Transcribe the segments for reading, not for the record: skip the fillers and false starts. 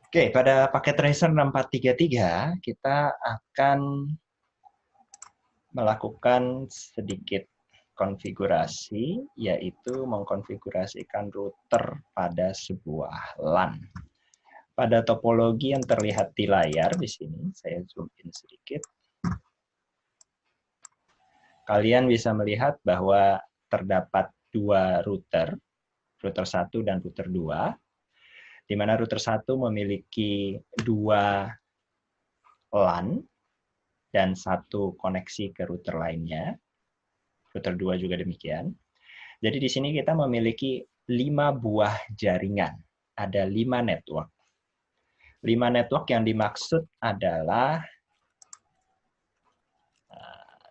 Oke, pada paket tracer 6433 kita akan melakukan sedikit konfigurasi, yaitu mengkonfigurasikan router pada sebuah LAN. Pada topologi yang terlihat di layar di sini, saya zoom in sedikit. Kalian bisa melihat bahwa terdapat dua router, router 1 dan router 2, di mana router 1 memiliki dua LAN dan satu koneksi ke router lainnya. Router 2 juga demikian. Jadi di sini kita memiliki 5 buah jaringan. Ada 5 network. 5 network yang dimaksud adalah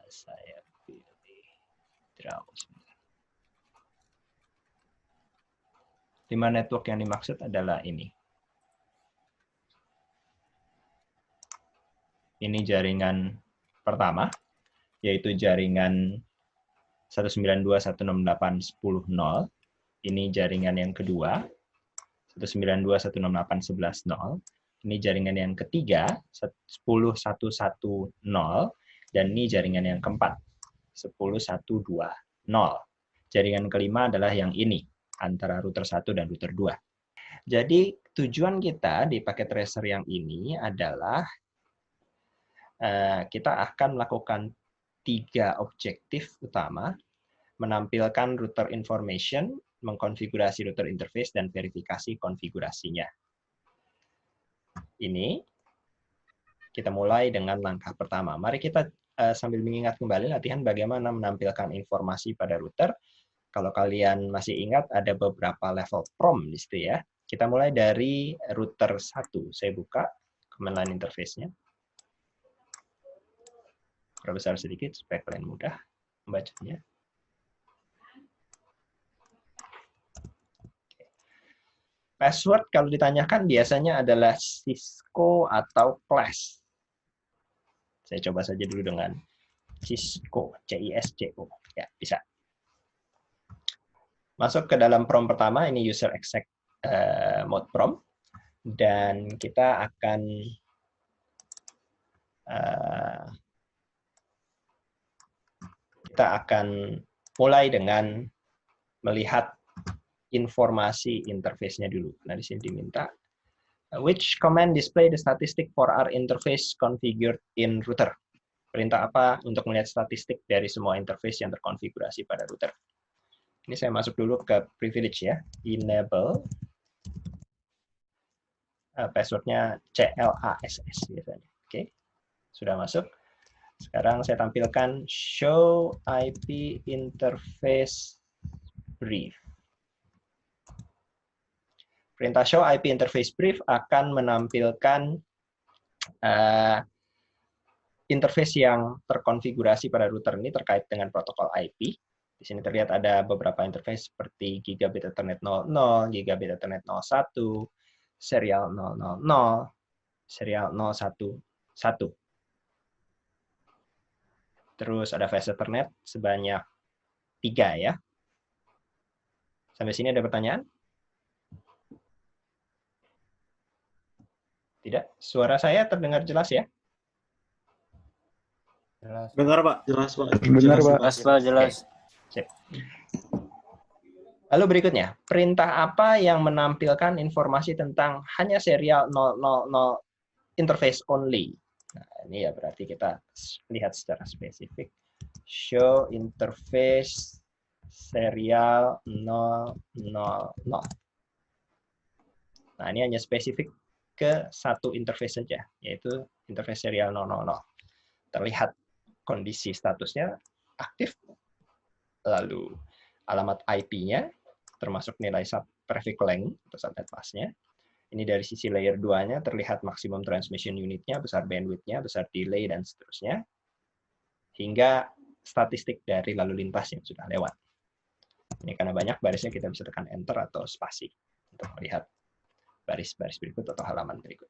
saya pilih draw. 5 network yang dimaksud adalah ini. Ini jaringan pertama, yaitu jaringan 192.168.10.0. Ini jaringan yang kedua, 192.168.11.0. Ini jaringan yang ketiga, 10.110. Dan ini jaringan yang keempat, 10.120. Jaringan kelima adalah yang ini, antara router 1 dan router 2. Jadi tujuan kita di paket tracer yang ini adalah kita akan melakukan 3 objektif utama, menampilkan router information, mengkonfigurasi router interface, dan verifikasi konfigurasinya. Ini kita mulai dengan langkah pertama. Mari kita sambil mengingat kembali latihan bagaimana menampilkan informasi pada router. Kalau kalian masih ingat, ada beberapa level prom di situ ya. Kita mulai dari router 1. Saya buka command line interface-nya. Perbesar sedikit supaya kalian mudah membacanya. Password kalau ditanyakan biasanya adalah Cisco atau Clash. Saya coba saja dulu dengan Cisco, C-I-S-C-O. Ya, bisa. Masuk ke dalam prom pertama, ini user exec mode prom. Dan kita akan mulai dengan melihat informasi interface-nya dulu. Nah, di sini diminta which command display the statistic for our interface configured in router. Perintah apa untuk melihat statistik dari semua interface yang terkonfigurasi pada router. Ini saya masuk dulu ke privilege ya. Enable passwordnya CLASS biasanya. Oke, sudah masuk. Sekarang saya tampilkan show IP interface brief. Perintah show IP interface brief akan menampilkan interface yang terkonfigurasi pada router ini terkait dengan protokol IP. Di sini terlihat ada beberapa interface seperti Gigabit Ethernet 00, Gigabit Ethernet 01, serial 000, serial 011. Terus ada Fast Ethernet sebanyak 3 ya. Sampai sini ada pertanyaan? Tidak? Suara saya terdengar jelas ya? Jelas. Dengar Pak, jelas Pak. Benar, Pak. Jelas, Pak, jelas. Oke. Lalu berikutnya, perintah apa yang menampilkan informasi tentang hanya serial 000 interface only? Nah, ini ya berarti kita lihat secara spesifik. Show interface serial 000. Nah, ini hanya spesifik ke satu interface saja, yaitu interface serial 000. Terlihat kondisi statusnya aktif, lalu alamat IP-nya, termasuk nilai traffic length atau subnet path-nya. Ini dari sisi layer 2-nya terlihat maksimum transmission unit-nya, besar bandwidth-nya, besar delay, dan seterusnya. Hingga statistik dari lalu lintas yang sudah lewat. Ini karena banyak barisnya kita bisa tekan enter atau spasi untuk melihat baris-baris berikut atau halaman berikut.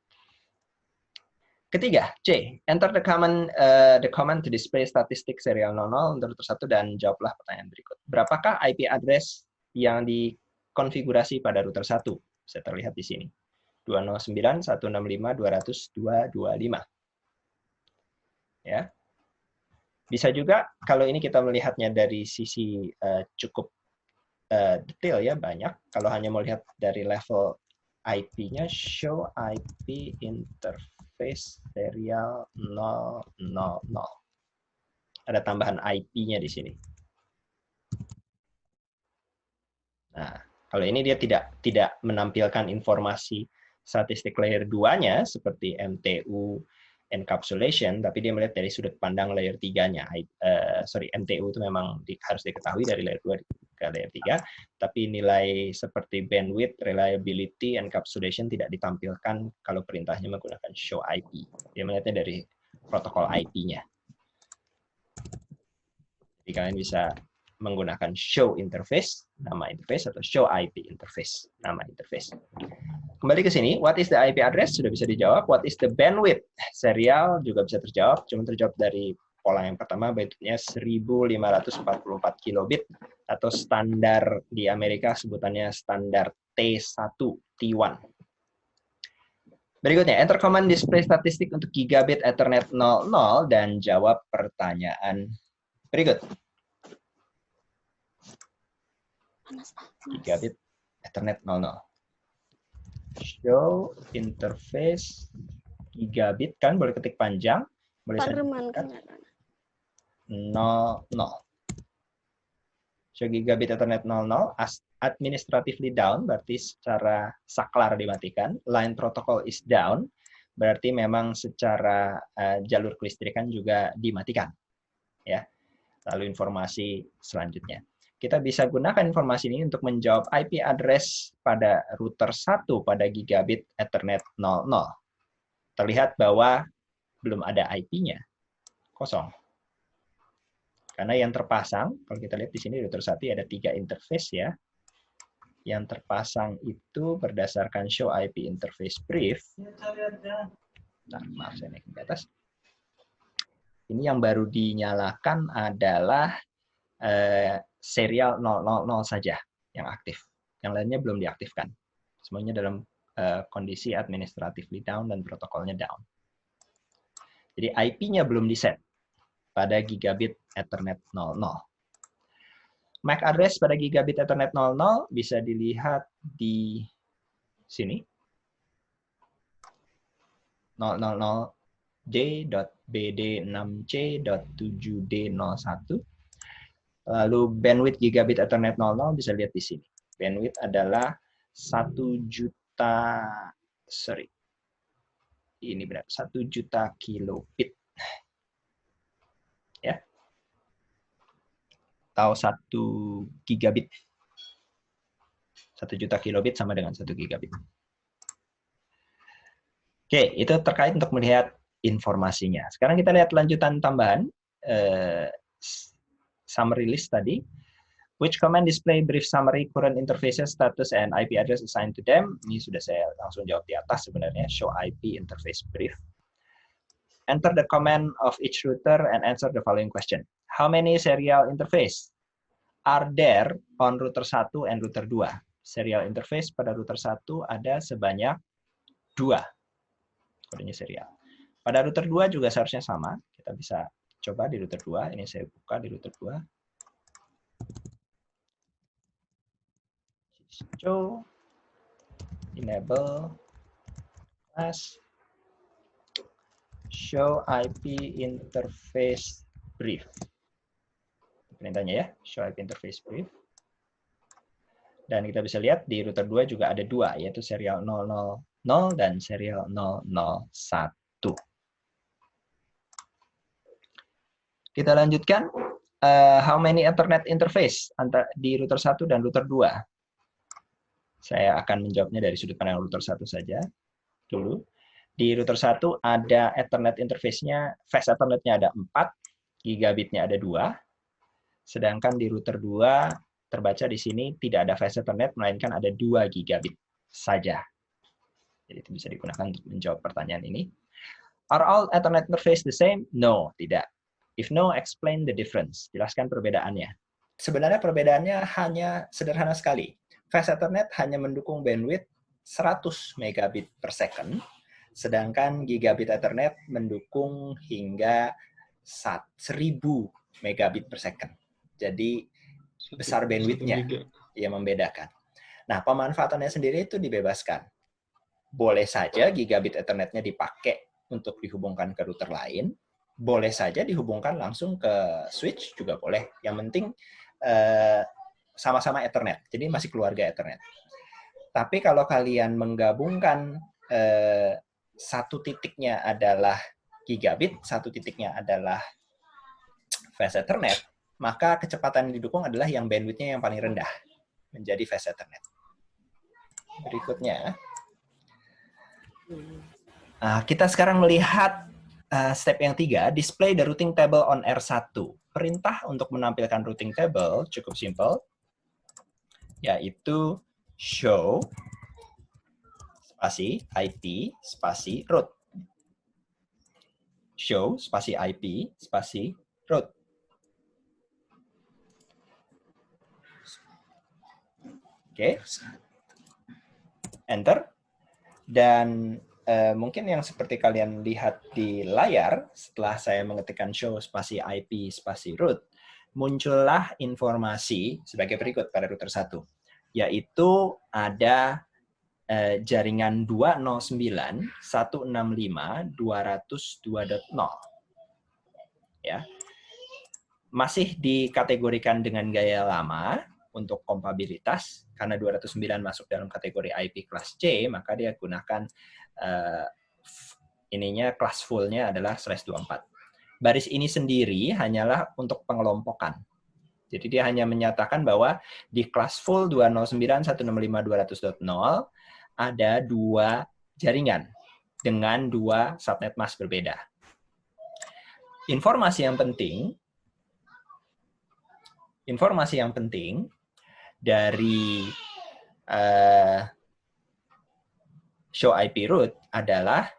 Ketiga, C. Enter the command to display statistik serial 00 untuk router 1 dan jawablah pertanyaan berikut. Berapakah IP address yang dikonfigurasi pada router 1? Bisa terlihat di sini. 209.165.200.225. Ya. Bisa juga kalau ini kita melihatnya dari sisi cukup detail ya, banyak. Kalau hanya mau lihat dari level IP-nya, show IP interface serial 000. Ada tambahan IP-nya di sini. Nah, kalau ini dia tidak menampilkan informasi statistik layer 2-nya seperti MTU encapsulation, tapi dia melihat dari sudut pandang layer 3-nya. MTU itu memang harus diketahui dari layer 2 ke layer 3, tapi nilai seperti bandwidth, reliability, encapsulation tidak ditampilkan kalau perintahnya menggunakan show IP. Dia melihatnya dari protokol IP-nya. Jadi kalian bisa menggunakan show interface, nama interface, atau show IP interface, nama interface. Kembali ke sini, what is the IP address? Sudah bisa dijawab. What is the bandwidth? Serial juga bisa terjawab, cuma terjawab dari pola yang pertama, bandwidthnya 1544 kilobit, atau standar di Amerika sebutannya standar T1, T1. Berikutnya, enter command display statistik untuk gigabit Ethernet 00 dan jawab pertanyaan berikut. Gigabit Ethernet 00. Show interface gigabit, kan boleh ketik panjang, boleh saja 00. Show gigabit Ethernet 00 administratively down, berarti secara saklar dimatikan. Line protocol is down, berarti memang secara jalur kelistrikan juga dimatikan. Ya. Lalu informasi selanjutnya. Kita bisa gunakan informasi ini untuk menjawab IP address pada router 1 pada gigabit Ethernet 00. Terlihat bahwa belum ada IP-nya, kosong. Karena yang terpasang, kalau kita lihat di sini router 1 ada 3 interface ya. Yang terpasang itu berdasarkan show IP interface brief. Nah, maaf, saya naik ke atas. Ini yang baru dinyalakan adalah serial 000 saja yang aktif. Yang lainnya belum diaktifkan. Semuanya dalam kondisi administratively down dan protokolnya down. Jadi IP-nya belum diset pada gigabit Ethernet 00. MAC address pada gigabit Ethernet 00 bisa dilihat di sini. 000D.BD6C.7D01. Lalu bandwidth gigabit Ethernet 00 bisa lihat di sini. Bandwidth adalah 1 juta, ini benar, 1 juta kilobit. Ya. Atau 1 gigabit. 1 juta kilobit sama dengan 1 gigabit. Oke, itu terkait untuk melihat informasinya. Sekarang kita lihat lanjutan tambahan. Summary list tadi. Which command display brief summary current interfaces, status, and IP address assigned to them? Ini sudah saya langsung jawab di atas sebenarnya. Show IP interface brief. Enter the command of each router and answer the following question. How many serial interface are there on router 1 and router 2? Serial interface pada router 1 ada sebanyak 2. Kodenya serial. Pada router 2 juga seharusnya sama. Kita bisa coba di router 2. Ini saya buka di router 2. Show, enable, class, show IP interface brief. Perintahnya ya, show IP interface brief. Dan kita bisa lihat di router 2 juga ada 2, yaitu serial 000 dan serial 001. Kita lanjutkan. How many Ethernet interface di router 1 dan router 2? Saya akan menjawabnya dari sudut pandang router 1 saja dulu. Di router 1 ada Ethernet interface-nya, fast Ethernet-nya ada 4, gigabitnya ada 2. Sedangkan di router 2 terbaca di sini tidak ada fast Ethernet, melainkan ada 2 gigabit saja. Jadi itu bisa digunakan untuk menjawab pertanyaan ini. Are all Ethernet interface the same? No, tidak. If no, explain the difference. Jelaskan perbedaannya. Sebenarnya perbedaannya hanya sederhana sekali. Fast Ethernet hanya mendukung bandwidth 100 megabit per second, sedangkan gigabit Ethernet mendukung hingga 1000 megabit per second. Jadi besar bandwidth-nya yang membedakan. Nah, pemanfaatannya sendiri itu dibebaskan. Boleh saja gigabit Ethernet-nya dipakai untuk dihubungkan ke router lain, boleh saja dihubungkan langsung ke switch juga boleh. Yang penting sama-sama Ethernet, jadi masih keluarga Ethernet. Tapi kalau kalian menggabungkan satu titiknya adalah gigabit, satu titiknya adalah fast Ethernet, maka kecepatan yang didukung adalah yang bandwidth-nya yang paling rendah, menjadi fast Ethernet. Berikutnya, kita sekarang melihat step yang 3, display the routing table on R1. Perintah untuk menampilkan routing table cukup simple, yaitu show spasi IP spasi root. Show spasi IP spasi root. Oke. Enter. Dan mungkin yang seperti kalian lihat di layar, setelah saya mengetikkan show spasi IP spasi root, muncullah informasi sebagai berikut pada router 1, yaitu ada jaringan 209.165.202.0. Ya. Masih dikategorikan dengan gaya lama untuk kompatibilitas, karena 209 masuk dalam kategori IP kelas C, maka dia gunakan ininya kelas full-nya adalah /24. Baris ini sendiri hanyalah untuk pengelompokan. Jadi dia hanya menyatakan bahwa di kelas full 209.165.200.0 ada 2 jaringan dengan 2 subnet mask berbeda. Informasi yang penting dari show IP root adalah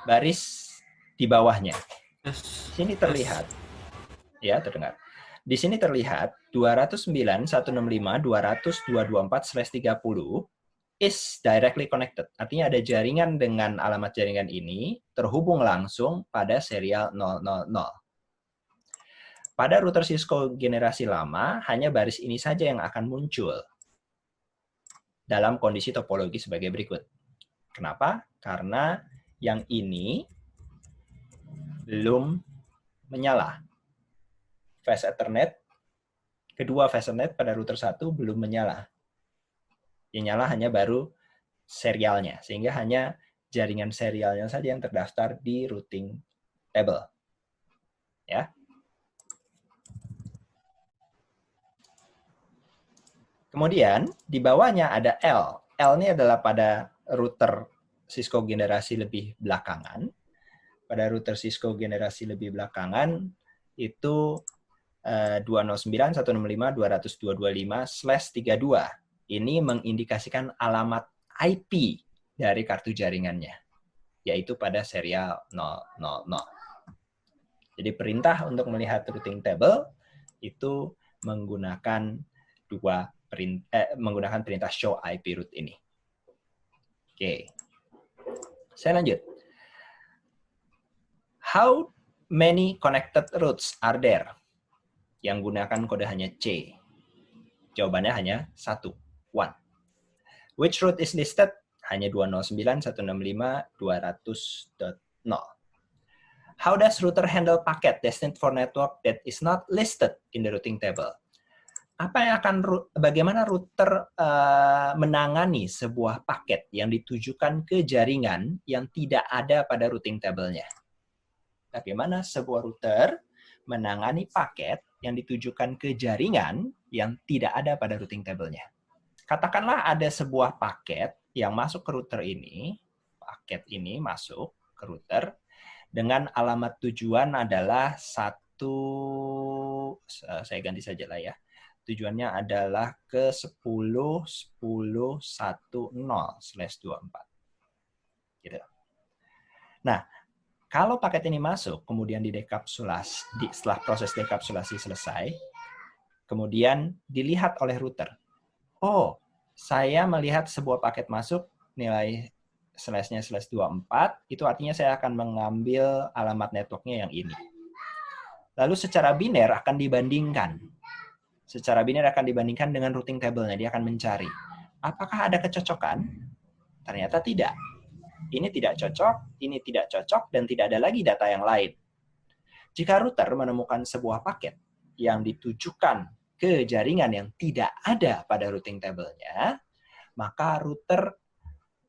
baris di bawahnya. Sini terlihat, ya terdengar. Di sini terlihat 209.165.200.224/30 is directly connected. Artinya ada jaringan dengan alamat jaringan ini terhubung langsung pada serial 000. Pada router Cisco generasi lama, hanya baris ini saja yang akan muncul dalam kondisi topologi sebagai berikut. Kenapa? Karena yang ini belum menyala. Fast Ethernet, kedua Fast Ethernet pada router 1 belum menyala. Yang nyala hanya baru serialnya, sehingga hanya jaringan serialnya saja yang terdaftar di routing table. Ya. Kemudian di bawahnya ada L. L ini adalah pada router Cisco generasi lebih belakangan. Pada router Cisco generasi lebih belakangan itu 209.165.200.225/32. Ini mengindikasikan alamat IP dari kartu jaringannya, yaitu pada serial 000. Jadi perintah untuk melihat routing table itu menggunakan menggunakan perintah show IP root ini. Oke. Saya lanjut. How many connected routes are there? Yang gunakan kode hanya C. Jawabannya hanya 1. 1. Which route is listed? Hanya 209.165.200.0. How does router handle packet destined for network that is not listed in the routing table? Bagaimana router menangani sebuah paket yang ditujukan ke jaringan yang tidak ada pada routing table-nya? Bagaimana sebuah router menangani paket yang ditujukan ke jaringan yang tidak ada pada routing table-nya? Katakanlah ada sebuah paket yang masuk ke router ini, paket ini masuk ke router dengan alamat tujuan adalah saya ganti saja lah ya. Tujuannya adalah ke 10.10.10/24. Gitu. Nah, kalau paket ini masuk, kemudian setelah proses dekapsulasi selesai, kemudian dilihat oleh router. Oh, saya melihat sebuah paket masuk nilai slash-nya /24, itu artinya saya akan mengambil alamat networknya yang ini. Lalu secara biner akan dibandingkan. Secara biner akan dibandingkan dengan routing table-nya. Dia akan mencari. Apakah ada kecocokan? Ternyata tidak. Ini tidak cocok, ini tidak cocok, dan tidak ada lagi data yang lain. Jika router menemukan sebuah paket yang ditujukan ke jaringan yang tidak ada pada routing table-nya, maka router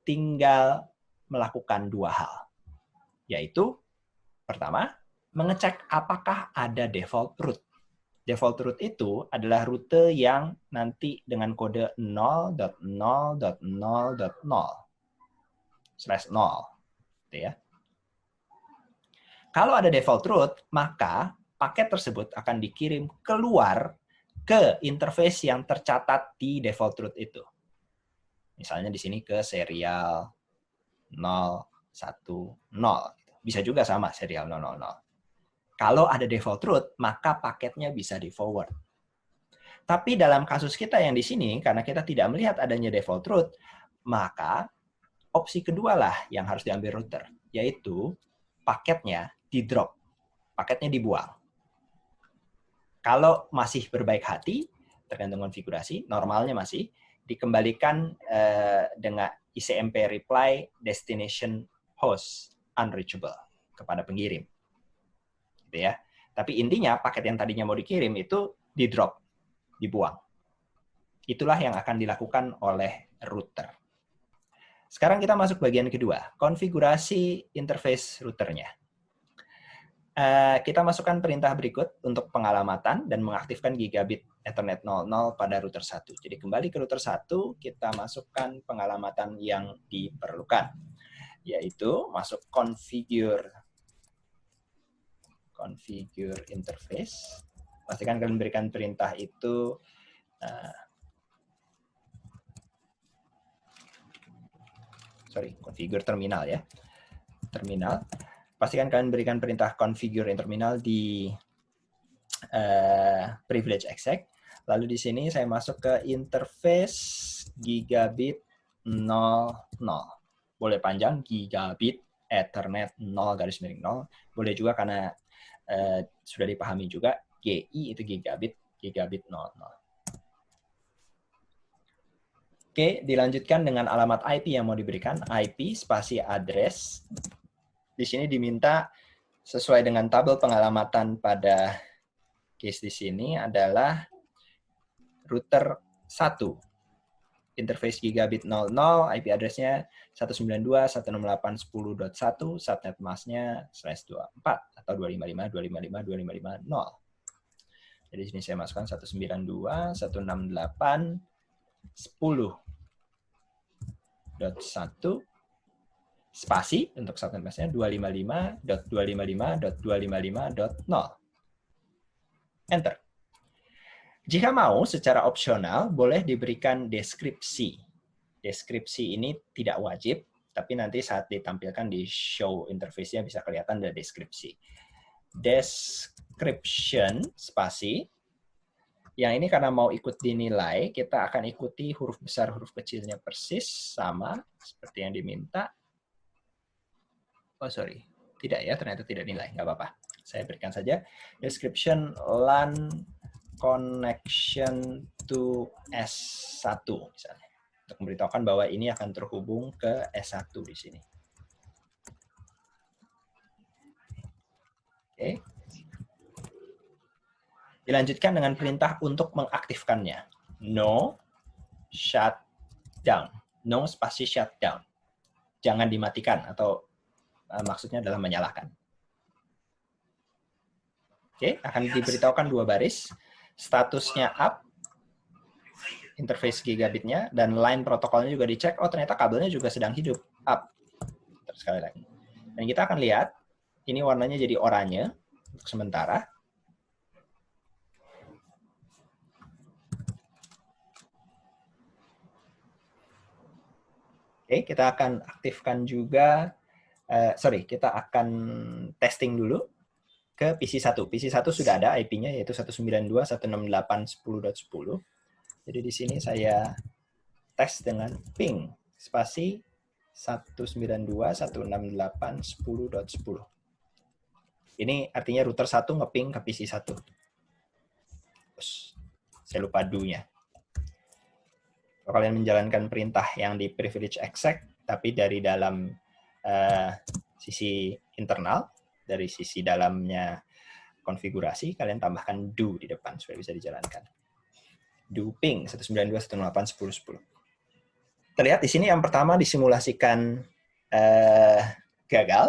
tinggal melakukan dua hal. Yaitu, pertama, mengecek apakah ada default route. Default route itu adalah rute yang nanti dengan kode 0.0.0.0/0. Gitu ya. Kalau ada default route, maka paket tersebut akan dikirim keluar ke interface yang tercatat di default route itu. Misalnya di sini ke serial 010. Bisa juga sama serial 000. Kalau ada default route, maka paketnya bisa di-forward. Tapi dalam kasus kita yang di sini, karena kita tidak melihat adanya default route, maka opsi kedua lah yang harus diambil router, yaitu paketnya di-drop. Paketnya dibuang. Kalau masih berbaik hati, tergantung konfigurasi, normalnya masih, dikembalikan dengan ICMP reply destination host unreachable kepada pengirim. Gitu ya. Tapi intinya paket yang tadinya mau dikirim itu di-drop, dibuang. Itulah yang akan dilakukan oleh router. Sekarang kita masuk bagian kedua, konfigurasi interface routernya. Kita masukkan perintah berikut untuk pengalamatan dan mengaktifkan gigabit Ethernet 00 pada router 1. Jadi kembali ke router 1, kita masukkan pengalamatan yang diperlukan, yaitu masuk configure interface. Pastikan kalian berikan perintah itu configure terminal ya. Terminal. Pastikan kalian berikan perintah configure terminal di privilege exec. Lalu di sini saya masuk ke interface gigabit 00. Boleh panjang gigabit Ethernet 0/0. Boleh juga karena sudah dipahami juga GI itu gigabit 00. Oke, dilanjutkan dengan alamat IP yang mau diberikan, IP spasi address. Di sini diminta sesuai dengan tabel pengalamatan pada case di sini adalah router 1. Interface gigabit 00, IP address-nya 192.168.10.1, subnet mask-nya /24 atau 255.255.255.0. Jadi di sini saya masukkan 192.168.10.1 spasi untuk subnet mask-nya 255.255.255.0. Enter. Jika mau, secara opsional boleh diberikan deskripsi. Deskripsi ini tidak wajib, tapi nanti saat ditampilkan di show interface-nya bisa kelihatan ada deskripsi. Description spasi. Yang ini karena mau ikut dinilai, kita akan ikuti huruf besar, huruf kecilnya persis sama seperti yang diminta. Oh, sorry. Tidak ya, ternyata tidak nilai. Nggak apa-apa. Saya berikan saja. Description LAN connection to S1, misalnya. Untuk memberitahukan bahwa ini akan terhubung ke S1 di sini. Oke. Dilanjutkan dengan perintah untuk mengaktifkannya. No shutdown. No spasi shutdown. Jangan dimatikan atau maksudnya adalah menyalakan. Oke, akan diberitahukan dua baris. Statusnya up, interface gigabitnya, dan line protokolnya juga dicek. Oh, ternyata kabelnya juga sedang hidup. Up. Terus sekali lagi. Dan kita akan lihat, ini warnanya jadi oranye untuk sementara. Oke, kita akan aktifkan juga, kita akan testing dulu ke PC1. PC1 sudah ada IP-nya, yaitu 192.168.10.10. Jadi di sini saya tes dengan ping spasi 192.168.10.10. Ini artinya router 1 ngeping ke PC 1. Terus, saya lupa do-nya. Kalau kalian menjalankan perintah yang di privilege exec, tapi dari dalam sisi internal, dari sisi dalamnya konfigurasi, kalian tambahkan do di depan supaya bisa dijalankan. Do ping 192.168.10.10. Terlihat di sini yang pertama disimulasikan gagal,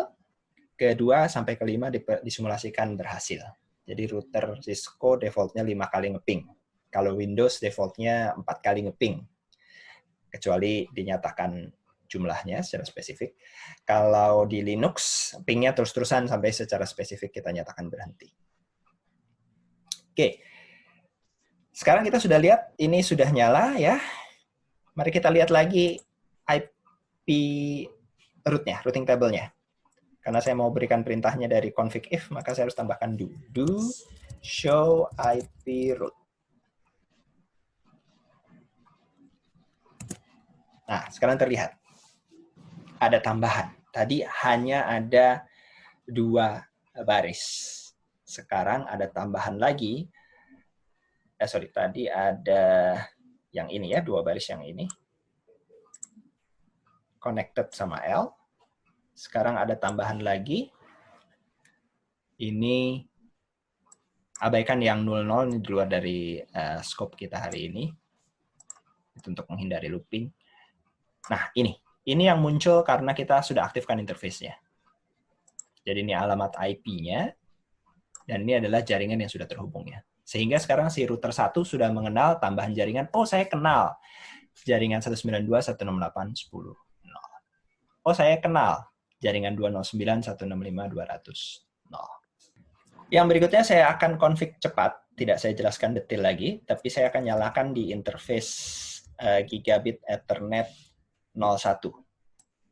kedua sampai kelima disimulasikan berhasil. Jadi router Cisco defaultnya 5 kali ngeping. Kalau Windows defaultnya 4 kali ngeping. Kecuali dinyatakan jumlahnya secara spesifik. Kalau di Linux, pingnya terus-terusan sampai secara spesifik kita nyatakan berhenti. Oke. Sekarang kita sudah lihat ini sudah nyala ya. Mari kita lihat lagi IP root-nya, routing table-nya. Karena saya mau berikan perintahnya dari config if, maka saya harus tambahkan do. Do show IP root. Nah, sekarang terlihat. Ada tambahan. Tadi hanya ada 2 baris. Sekarang ada tambahan lagi. Tadi ada yang ini ya, 2 baris yang ini. Connected sama L. Sekarang ada tambahan lagi. Ini abaikan yang 00, ini di luar dari scope kita hari ini. Itu untuk menghindari looping. Nah, ini yang muncul karena kita sudah aktifkan interface-nya. Jadi ini alamat IP-nya, dan ini adalah jaringan yang sudah terhubungnya. Sehingga sekarang si router 1 sudah mengenal tambahan jaringan, oh saya kenal jaringan 192.168.10.0. Oh saya kenal jaringan 209.165.200.0. Yang berikutnya saya akan config cepat, tidak saya jelaskan detail lagi, tapi saya akan nyalakan di interface Gigabit Ethernet 01.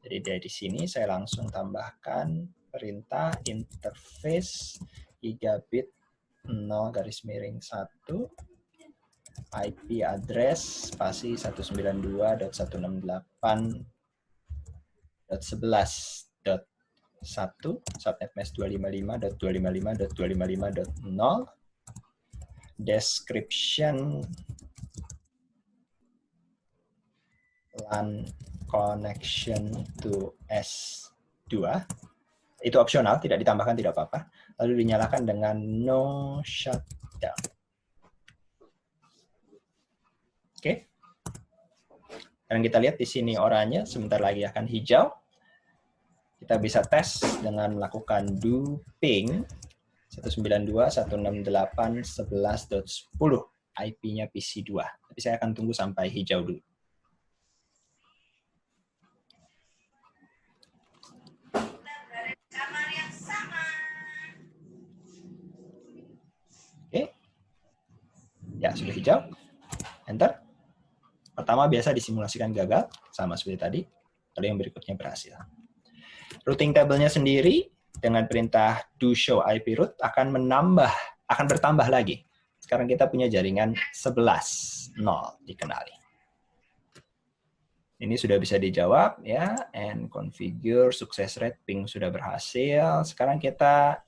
Jadi dari sini saya langsung tambahkan perintah interface Gigabit 0*1 IP address spasi 192.168.11.1 subnet mesh 255.255.255.0 description LAN connection to S2. Itu opsional, tidak ditambahkan, tidak apa-apa. Lalu dinyalakan dengan no shutdown. Oke. Dan kita lihat di sini oranye, sebentar lagi akan hijau. Kita bisa tes dengan melakukan do ping 192.168.11.10 IP-nya PC2. Tapi saya akan tunggu sampai hijau dulu. Oke. Ya, sudah hijau. Enter. Pertama biasa disimulasikan gagal, sama seperti tadi. Lalu yang berikutnya berhasil. Routing table-nya sendiri dengan perintah do show IP root akan bertambah lagi. Sekarang kita punya jaringan 11.0 dikenali. Ini sudah bisa dijawab ya, and configure success rate ping sudah berhasil. Sekarang kita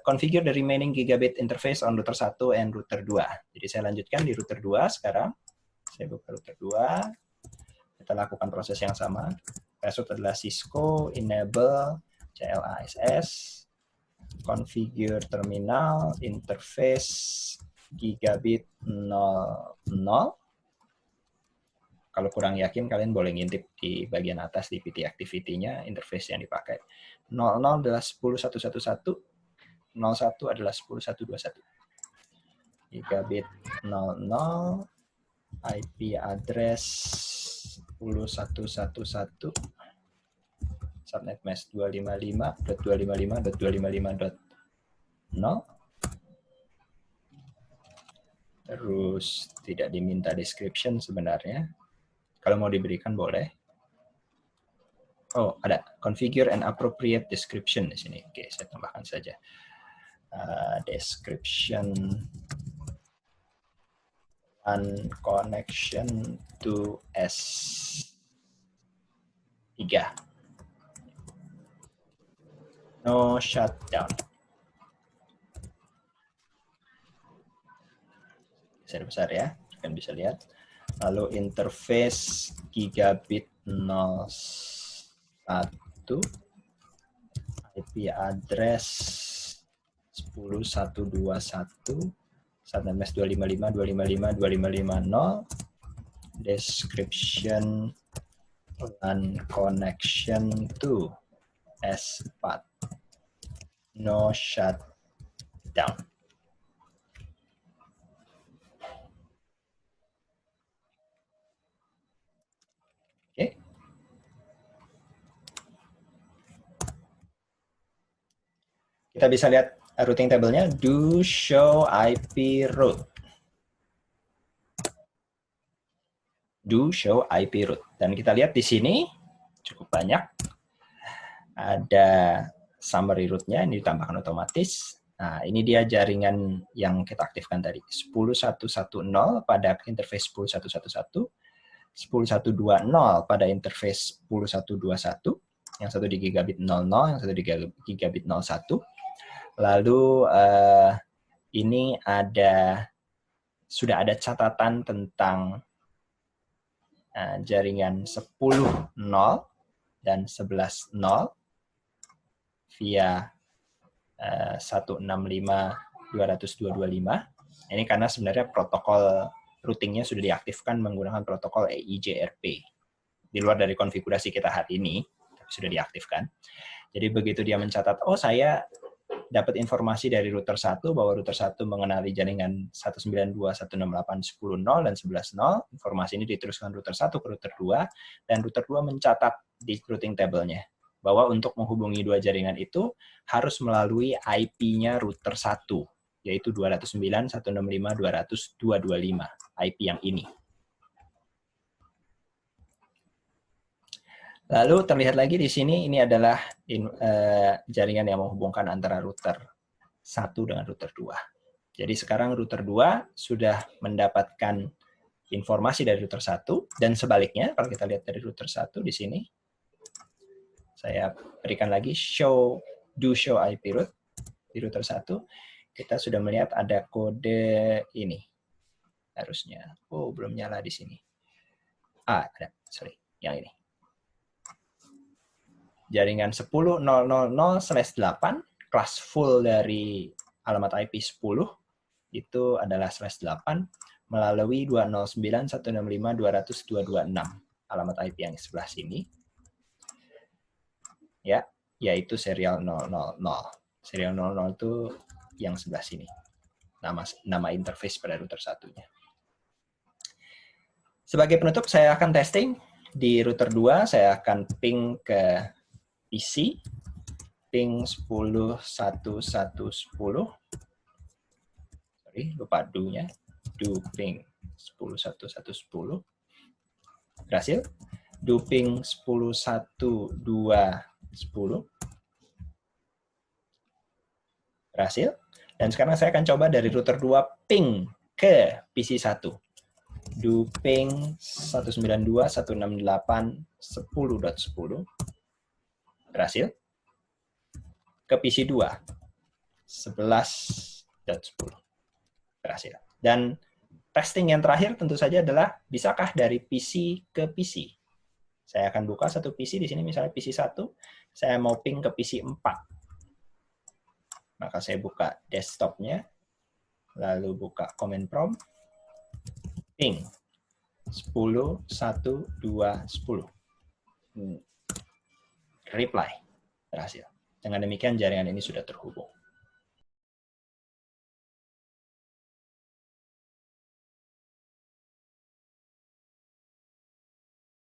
configure the remaining gigabit interface on router 1 and router 2. Jadi saya lanjutkan di router 2 sekarang. Saya buka router 2. Kita lakukan proses yang sama. Password adalah Cisco enable CLASS configure terminal interface gigabit 00. Kalau kurang yakin, kalian boleh ngintip di bagian atas di PT activity-nya, interface yang dipakai. 00 adalah 10.111, 01 adalah 10.121. Gigabit 00, IP address 10.111, subnet mesh 255.255.255.0. Terus tidak diminta description sebenarnya. Kalau mau diberikan boleh. Oh, ada configure and appropriate description di sini. Oke, saya tambahkan saja. Description LAN connection to S3. No shutdown. Besar-besar ya, kalian bisa lihat. Lalu interface gigabit 01, IP address 10.121, subnet 255.255.255.0, description LAN connection to S4, no shutdown. Oke. Kita bisa lihat routing table-nya, do show IP route. Do show IP route. Dan kita lihat di sini cukup banyak. Ada summary route-nya, ini ditambahkan otomatis. Nah, ini dia jaringan yang kita aktifkan tadi. 10.110 pada interface 10.111, 10.120 pada interface 10.121, yang satu di gigabit 00, yang satu di gigabit 01. Lalu ini sudah ada catatan tentang jaringan 10.0 dan 11.0 via 165.202.225. Ini karena sebenarnya protokol routingnya sudah diaktifkan menggunakan protokol EIGRP. Di luar dari konfigurasi kita hari ini, sudah diaktifkan. Jadi begitu dia mencatat, oh saya dapat informasi dari router 1 bahwa router 1 mengenali jaringan 192.168.10.0 dan 11.0. Informasi ini diteruskan router 1 ke router 2, dan router 2 mencatat di routing table-nya bahwa untuk menghubungi dua jaringan itu harus melalui IP-nya router 1, yaitu 209.165.200.225, IP yang ini. Lalu terlihat lagi di sini, ini adalah jaringan yang menghubungkan antara router 1 dengan router 2. Jadi sekarang router 2 sudah mendapatkan informasi dari router 1, dan sebaliknya, kalau kita lihat dari router 1 di sini, saya berikan lagi do show IP route di router 1, kita sudah melihat ada kode ini. Harusnya, oh belum nyala di sini. Ada, sorry, yang ini. Jaringan 10.000/8, kelas full dari alamat IP 10, itu adalah /8 melalui 209.165.200.226, alamat IP yang sebelah sini. Ya, yaitu serial 000. Serial 00 itu yang sebelah sini. Nama interface pada router satunya. Sebagai penutup, saya akan testing di router 2, saya akan ping ke PC, ping 10.1.1.10. Sorry, lupa do-nya. Do ping 10.1.1.10. Berhasil. Do ping 10.1.2.10. Berhasil. Dan sekarang saya akan coba dari router 2 ping ke PC 1. Do ping 192.168.10.10. Berhasil. Ke PC 2, 11.10. Berhasil. Dan testing yang terakhir tentu saja adalah, bisakah dari PC ke PC? Saya akan buka satu PC di sini, misalnya PC 1, saya mau ping ke PC 4. Maka saya buka desktop-nya, lalu buka command prompt, ping 10.1.2.10. Reply. Berhasil. Dengan demikian jaringan ini sudah terhubung.